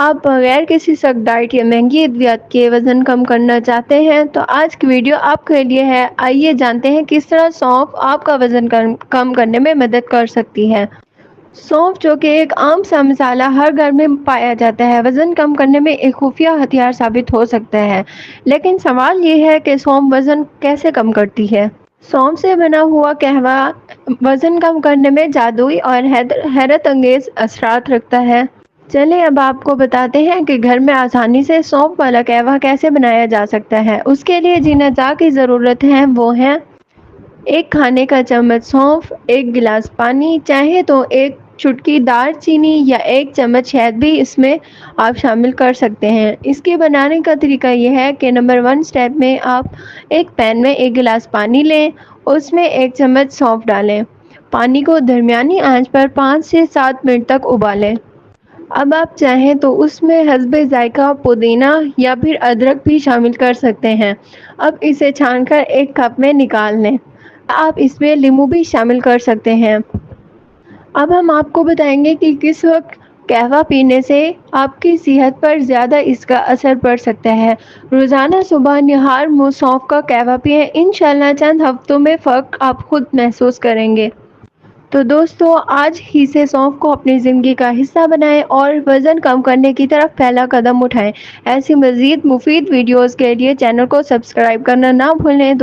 آپ بغیر کسی سخت ڈائٹ یا مہنگی ادویات کے وزن کم کرنا چاہتے ہیں تو آج کی ویڈیو آپ کے لیے ہے۔ آئیے جانتے ہیں کس طرح سونف آپ کا وزن کم کرنے میں مدد کر سکتی ہے۔ سونف، جو کہ ایک عام سا مسالہ ہر گھر میں پایا جاتا ہے، وزن کم کرنے میں ایک خفیہ ہتھیار ثابت ہو سکتا ہے۔ لیکن سوال یہ ہے کہ سونف وزن کیسے کم کرتی ہے؟ سونف سے بنا ہوا قہوہ وزن کم کرنے میں جادوئی اور حیرت انگیز اثرات رکھتا ہے۔ چلیں اب آپ کو بتاتے ہیں کہ گھر میں آسانی سے سونف والا قہوہ کیسے بنایا جا سکتا ہے۔ اس کے لیے جن اجزاء کی ضرورت ہے وہ ہیں: 1 کھانے کا چمچ سونف، 1 گلاس پانی، چاہے تو 1 چٹکی دار چینی یا 1 چمچ شہد بھی اس میں آپ شامل کر سکتے ہیں۔ اس کے بنانے کا طریقہ یہ ہے کہ نمبر 1 سٹیپ میں آپ ایک پین میں 1 گلاس پانی لیں، اس میں 1 چمچ سونف ڈالیں۔ پانی کو درمیانی آنچ پر 5 سے 7 منٹ تک ابالیں۔ اب آپ چاہیں تو اس میں حسب ذائقہ پودینہ یا پھر ادرک بھی شامل کر سکتے ہیں۔ اب اسے چھان کر ایک کپ میں نکال لیں۔ آپ اس میں لیموں بھی شامل کر سکتے ہیں۔ اب ہم آپ کو بتائیں گے کہ کس وقت قہوہ پینے سے آپ کی صحت پر زیادہ اس کا اثر پڑ سکتا ہے۔ روزانہ صبح نہار منہ سونف کا قہوہ پئیں، انشاءاللہ چند ہفتوں میں فرق آپ خود محسوس کریں گے۔ تو دوستو، آج ہی سے سونف کو اپنی زندگی کا حصہ بنائیں اور وزن کم کرنے کی طرف پہلا قدم اٹھائیں۔ ایسی مزید مفید ویڈیوز کے لیے چینل کو سبسکرائب کرنا نہ بھولیں۔